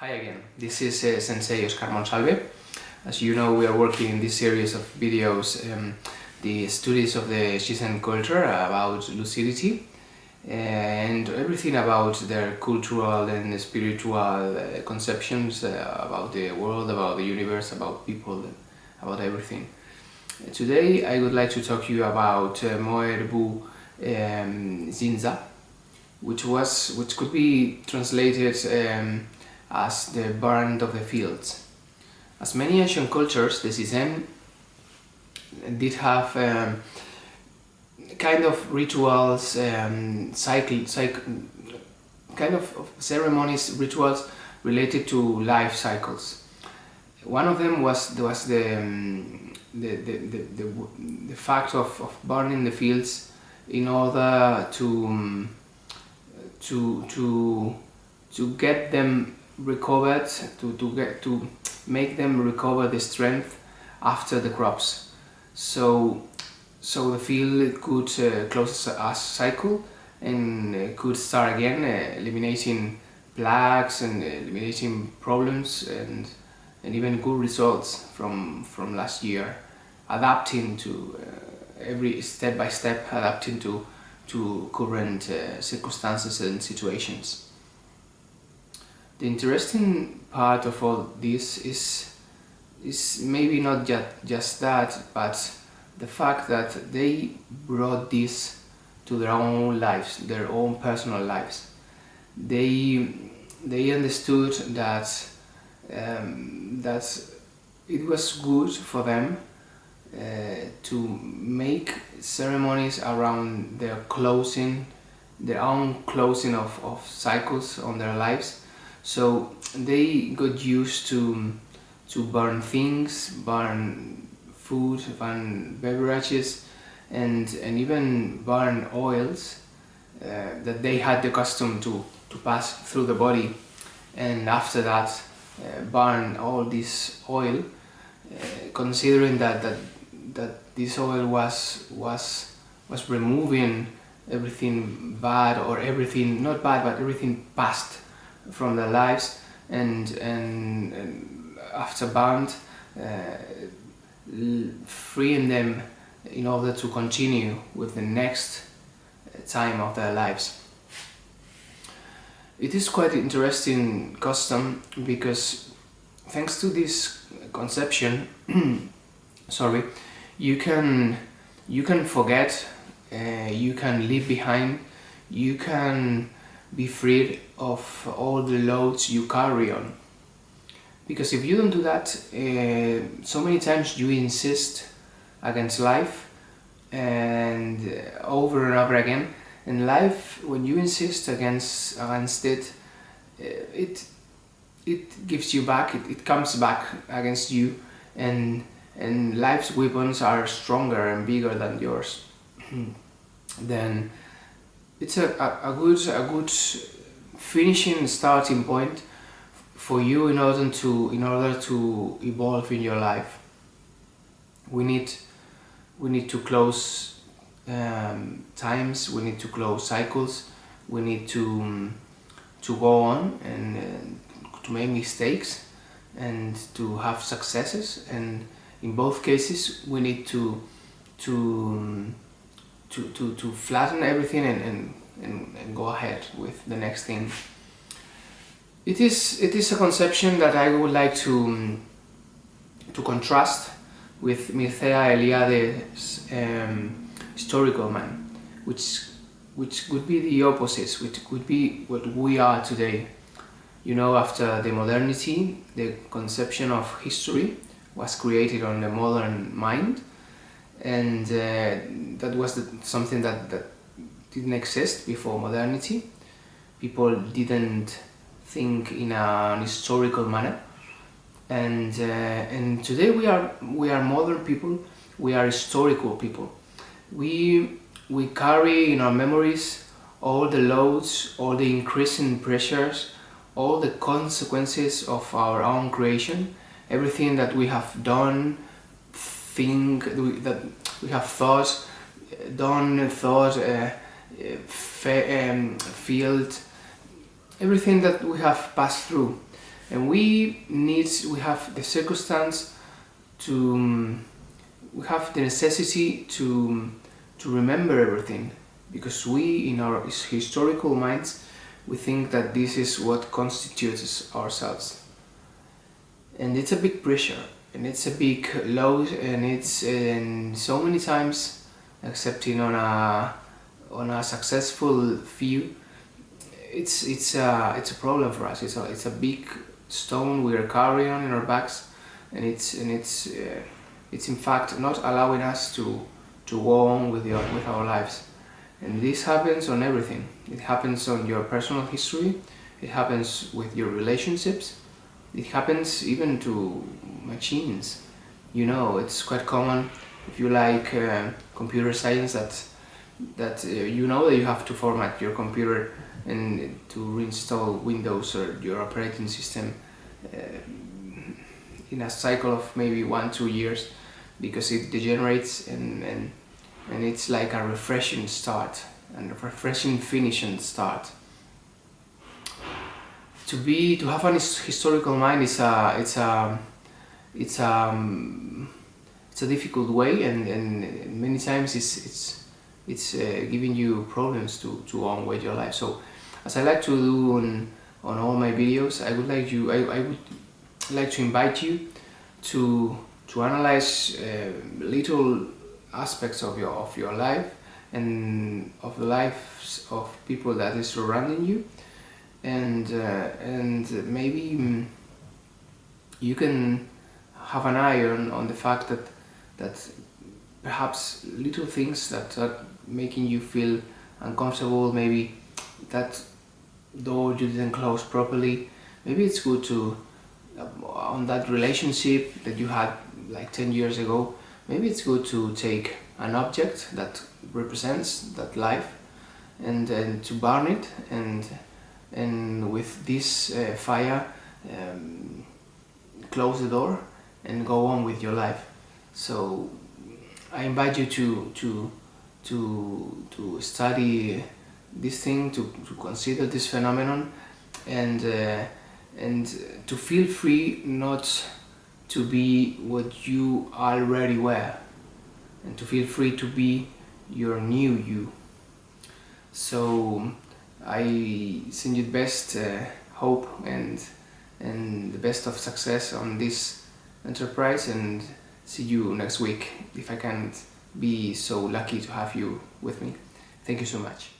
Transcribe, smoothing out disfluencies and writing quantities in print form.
Hi again, this is Sensei Oscar Monsalve. As you know, we are working in this series of videos, the studies of the Shizen culture about lucidity and everything about their cultural and spiritual conceptions about the world, about the universe, about people, about everything. Today I would like to talk to you about Moerubo Zinza, which could be translated as the burn of the fields. As many ancient cultures, the Shizen did have kind of rituals, kind of ceremonies, rituals related to life cycles. One of them was the fact of burning the fields in order to get them recovered, to make them recover the strength after the crops, so the field could close a cycle and could start again, eliminating plagues and eliminating problems and even good results from last year, adapting to every step by step, adapting to current circumstances and situations. The interesting part of all this is maybe not just that, but the fact that they brought this to their own lives, their own personal lives. They understood that that it was good for them to make ceremonies around their own closing of cycles on their lives. So they got used to burn things, burn food, burn beverages, and even burn oils that they had the custom to pass through the body, and after that burn all this oil, considering that this oil was removing everything bad, or everything not bad but everything past from their lives, and after burned, freeing them in order to continue with the next time of their lives. It is quite interesting custom because thanks to this conception sorry, you can forget, you can leave behind, you can be freed of all the loads you carry on. Because if you don't do that, so many times you insist against life, and over and over again, and life, when you insist against it, it gives you back, it comes back against you, and life's weapons are stronger and bigger than yours. Then it's a good finishing starting point for you in order to evolve in your life. We need to close times, we need to close cycles, we need to go on and to make mistakes and to have successes, and in both cases we need to flatten everything and go ahead with the next thing. It is a conception that I would like to contrast with Mircea Eliade's historical man, which would be the opposite, which could be what we are today. You know, after the modernity, the conception of history was created on the modern mind, and that was something that didn't exist before modernity. People didn't think in an historical manner, and today we are modern people. We are historical people. We carry in our memories all the loads, all the increasing pressures, all the consequences of our own creation, everything that we have done, that we have thought, felt, everything that we have passed through. and we have the circumstance to we have the necessity to remember everything, because we, in our historical minds, we think that this is what constitutes ourselves, and it's a big pressure, and it's a big load, and it's and so many times accepting on a successful view, it's a problem for us. It's a big stone we are carrying in our backs, and it's in fact not allowing us to go on with our lives. And this happens on everything. It happens on your personal history, it happens with your relationships, it happens even to machines. You know, it's quite common if you like computer science that you know that you have to format your computer and to reinstall Windows or your operating system in a cycle of maybe 1-2 years, because it degenerates, and it's like a refreshing start and a refreshing finish and start. To have an historical mind is it's a difficult way, and many times it's giving you problems to go on with your life. So, as I like to do on all my videos, I would like to invite you to analyze little aspects of your life and of the lives of people that is surrounding you, and maybe you can have an eye on the fact that perhaps little things that are making you feel uncomfortable, maybe that door you didn't close properly, maybe it's good to on that relationship that you had like 10 years ago, maybe it's good to take an object that represents that life and to burn it, and with this fire close the door and go on with your life. So I invite you to study this thing, to consider this phenomenon, and to feel free not to be what you already were, and to feel free to be your new you. So I send you the best hope and the best of success on this enterprise, and see you next week if I can't be so lucky to have you with me. Thank you so much.